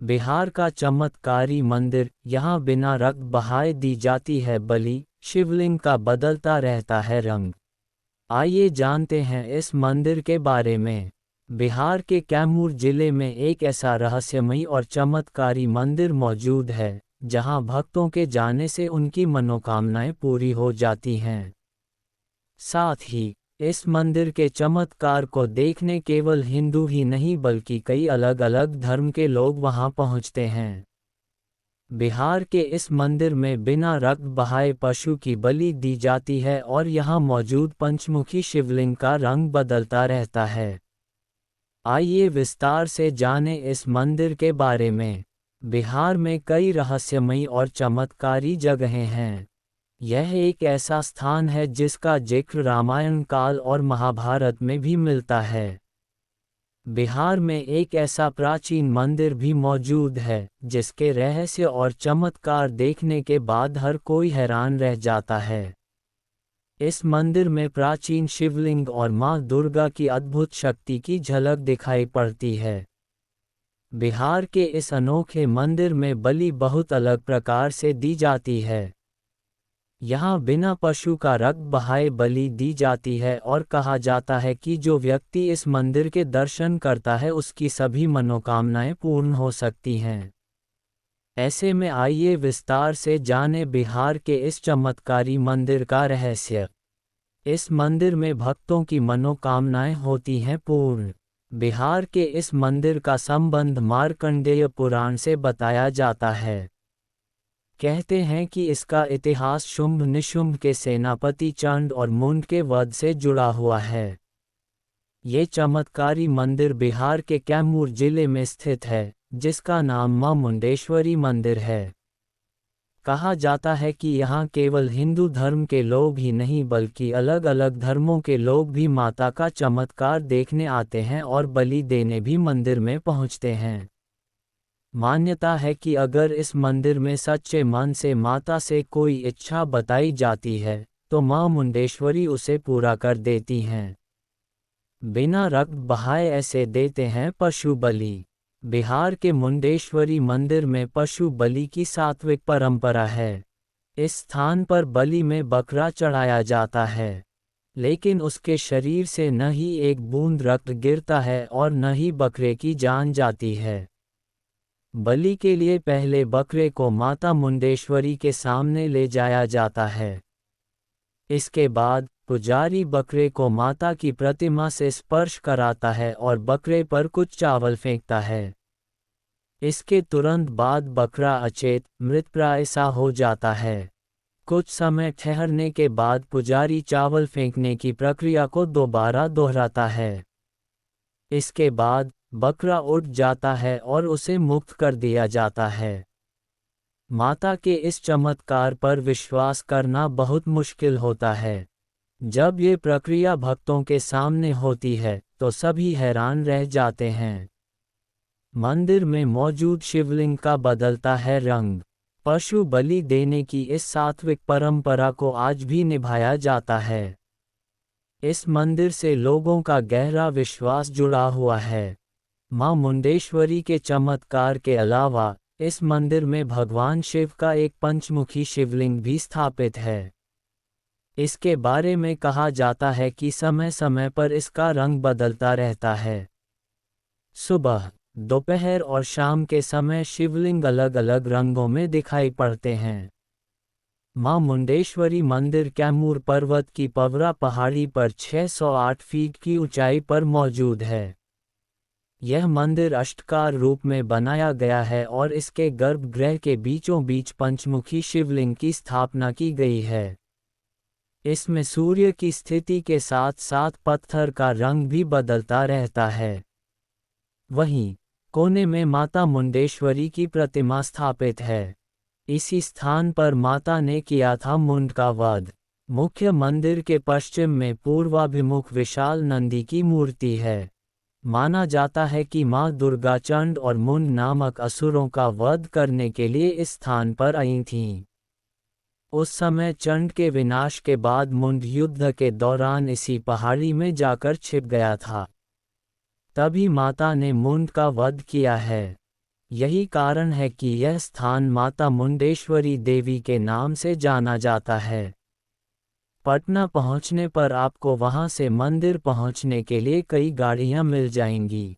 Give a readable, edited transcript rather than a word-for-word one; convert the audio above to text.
बिहार का चमत्कारी मंदिर, यहाँ बिना रक्त बहाए दी जाती है बलि, शिवलिंग का बदलता रहता है रंग। आइए जानते हैं इस मंदिर के बारे में। बिहार के कैमूर जिले में एक ऐसा रहस्यमयी और चमत्कारी मंदिर मौजूद है, जहाँ भक्तों के जाने से उनकी मनोकामनाएं पूरी हो जाती हैं। साथ ही इस मंदिर के चमत्कार को देखने केवल हिंदू ही नहीं बल्कि कई अलग अलग धर्म के लोग वहां पहुंचते हैं। बिहार के इस मंदिर में बिना रक्त बहाए पशु की बलि दी जाती है और यहाँ मौजूद पंचमुखी शिवलिंग का रंग बदलता रहता है। आइए विस्तार से जानें इस मंदिर के बारे में। बिहार में कई रहस्यमयी और चमत्कारी जगहें हैं। यह एक ऐसा स्थान है जिसका जिक्र रामायण काल और महाभारत में भी मिलता है। बिहार में एक ऐसा प्राचीन मंदिर भी मौजूद है, जिसके रहस्य और चमत्कार देखने के बाद हर कोई हैरान रह जाता है। इस मंदिर में प्राचीन शिवलिंग और मां दुर्गा की अद्भुत शक्ति की झलक दिखाई पड़ती है। बिहार के इस अनोखे मंदिर में बलि बहुत अलग प्रकार से दी जाती है। यहाँ बिना पशु का रक्त बहाए बलि दी जाती है और कहा जाता है कि जो व्यक्ति इस मंदिर के दर्शन करता है उसकी सभी मनोकामनाएं पूर्ण हो सकती हैं। ऐसे में आइए विस्तार से जानें बिहार के इस चमत्कारी मंदिर का रहस्य। इस मंदिर में भक्तों की मनोकामनाएं होती हैं पूर्ण। बिहार के इस मंदिर का संबंध मार्कंडेय पुराण से बताया जाता है। कहते हैं कि इसका इतिहास शुंभ निशुंभ के सेनापति चंड और मुंड के वध से जुड़ा हुआ है। ये चमत्कारी मंदिर बिहार के कैमूर जिले में स्थित है, जिसका नाम मां मुंडेश्वरी मंदिर है। कहा जाता है कि यहाँ केवल हिंदू धर्म के लोग ही नहीं बल्कि अलग अलग धर्मों के लोग भी माता का चमत्कार देखने आते हैं और बलि देने भी मंदिर में पहुँचते हैं। मान्यता है कि अगर इस मंदिर में सच्चे मन से माता से कोई इच्छा बताई जाती है, तो मां मुंडेश्वरी उसे पूरा कर देती हैं। बिना रक्त बहाए ऐसे देते हैं पशु बलि। बिहार के मुंडेश्वरी मंदिर में पशु बलि की सात्विक परंपरा है। इस स्थान पर बलि में बकरा चढ़ाया जाता है, लेकिन उसके शरीर से न ही एक बूंद रक्त गिरता है और न ही बकरे की जान जाती है। बलि के लिए पहले बकरे को माता मुंडेश्वरी के सामने ले जाया जाता है। इसके बाद पुजारी बकरे को माता की प्रतिमा से स्पर्श कराता है और बकरे पर कुछ चावल फेंकता है। इसके तुरंत बाद बकरा अचेत मृतप्राय सा हो जाता है। कुछ समय ठहरने के बाद पुजारी चावल फेंकने की प्रक्रिया को दोबारा दोहराता है। इसके बाद बकरा उठ जाता है और उसे मुक्त कर दिया जाता है। माता के इस चमत्कार पर विश्वास करना बहुत मुश्किल होता है। जब ये प्रक्रिया भक्तों के सामने होती है, तो सभी हैरान रह जाते हैं। मंदिर में मौजूद शिवलिंग का बदलता है रंग। पशु बलि देने की इस सात्विक परंपरा को आज भी निभाया जाता है। इस मंदिर से लोगों का गहरा विश्वास जुड़ा हुआ है। मां मुंडेश्वरी के चमत्कार के अलावा इस मंदिर में भगवान शिव का एक पंचमुखी शिवलिंग भी स्थापित है। इसके बारे में कहा जाता है कि समय समय पर इसका रंग बदलता रहता है। सुबह, दोपहर और शाम के समय शिवलिंग अलग अलग रंगों में दिखाई पड़ते हैं। मां मुंडेश्वरी मंदिर कैमूर पर्वत की पवरा पहाड़ी पर 608 फीट की ऊंचाई पर मौजूद है। यह मंदिर अष्टकार रूप में बनाया गया है और इसके गर्भगृह के बीचों बीच पंचमुखी शिवलिंग की स्थापना की गई है। इसमें सूर्य की स्थिति के साथ साथ पत्थर का रंग भी बदलता रहता है। वहीं कोने में माता मुंडेश्वरी की प्रतिमा स्थापित है। इसी स्थान पर माता ने किया था मुंड का वध। मुख्य मंदिर के पश्चिम में पूर्वाभिमुख विशाल नंदी की मूर्ति है। माना जाता है कि मां दुर्गा चंड और मुंड नामक असुरों का वध करने के लिए इस स्थान पर आई थीं। उस समय चंड के विनाश के बाद मुंड युद्ध के दौरान इसी पहाड़ी में जाकर छिप गया था। तभी माता ने मुंड का वध किया है। यही कारण है कि यह स्थान माता मुंडेश्वरी देवी के नाम से जाना जाता है। पटना पहुंचने पर आपको वहां से मंदिर पहुंचने के लिए कई गाड़ियां मिल जाएंगी।